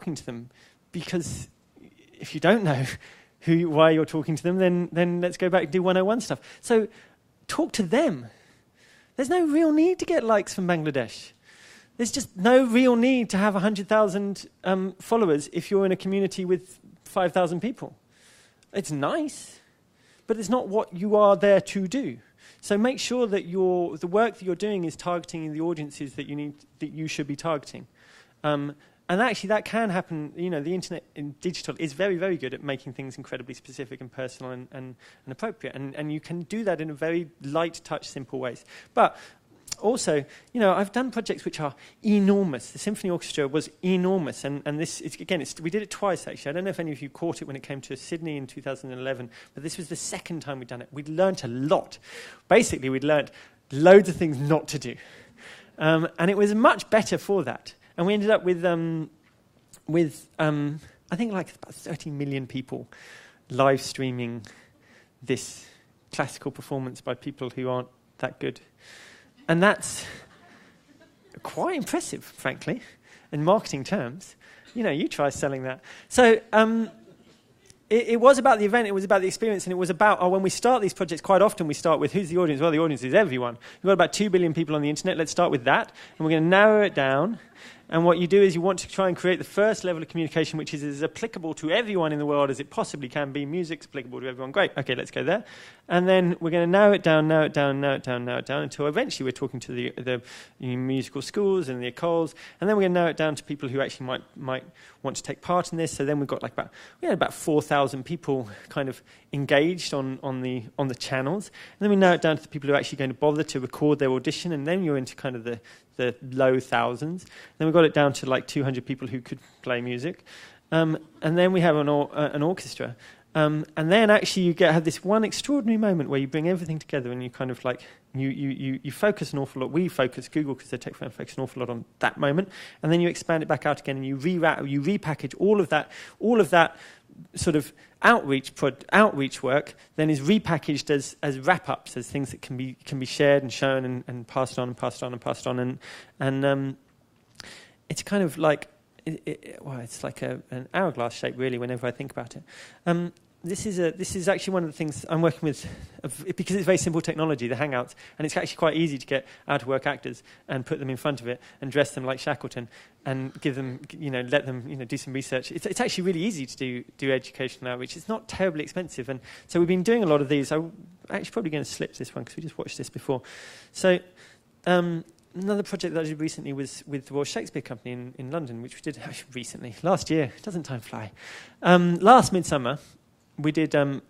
talking to them, because if you don't know why you're talking to them, then let's go back and do 101 stuff. So talk to them. There's no real need to get likes from Bangladesh. There's just no real need to have 100,000 followers if you're in a community with 5,000 people. It's nice, but it's not what you are there to do. So make sure that the work that you're doing is targeting the audiences that you should be targeting. And actually, that can happen. You know, the internet in digital is very, very good at making things incredibly specific and personal and appropriate. And you can do that in a very light touch, simple ways. But also, you know, I've done projects which are enormous. The symphony orchestra was enormous, and this we did it twice actually. I don't know if any of you caught it when it came to Sydney in 2011, but this was the second time we'd done it. We'd learnt a lot. Basically, we'd learnt loads of things not to do, and it was much better for that. And we ended up with I think like about 30 million people live streaming this classical performance by people who aren't that good. And that's quite impressive, frankly, in marketing terms. You know, you try selling that. So it was about the event, it was about the experience, and it was about, when we start these projects, quite often we start with, who's the audience? Well, the audience is everyone. We've got about 2 billion people on the internet. Let's start with that. And we're going to narrow it down. And what you do is you want to try and create the first level of communication which is as applicable to everyone in the world as it possibly can be. Music's applicable to everyone. Great. Okay, let's go there. And then we're going to narrow it down until eventually we're talking to the musical schools and the écoles. And then we're going to narrow it down to people who actually might want to take part in this. So then we've got we had about 4,000 people kind of engaged on the channels. And then we narrow it down to the people who are actually going to bother to record their audition. And then you're into kind of the low thousands. Then we got it down to like 200 people who could play music. And then we have an orchestra. And then actually you have this one extraordinary moment where you bring everything together and you kind of like, you focus an awful lot. We focus, Google, because they're tech firm, focus an awful lot on that moment. And then you expand it back out again and you repackage all of that sort of outreach work then is repackaged as wrap-ups, as things that can be shared and shown and passed on and passed on and passed on. And it's kind of like, it's like an hourglass shape, really, whenever I think about it. This is actually one of the things I'm working with, because it's very simple technology, the Hangouts, and it's actually quite easy to get out-of-work actors and put them in front of it and dress them like Shackleton and give them, let them, do some research. It's actually really easy to do educational outreach. It's not terribly expensive, and so we've been doing a lot of these. I'm actually probably going to slip this one because we just watched this before. So another project that I did recently was with the Royal Shakespeare Company in London, which we did actually recently, last year. Doesn't time fly? Last midsummer. We did a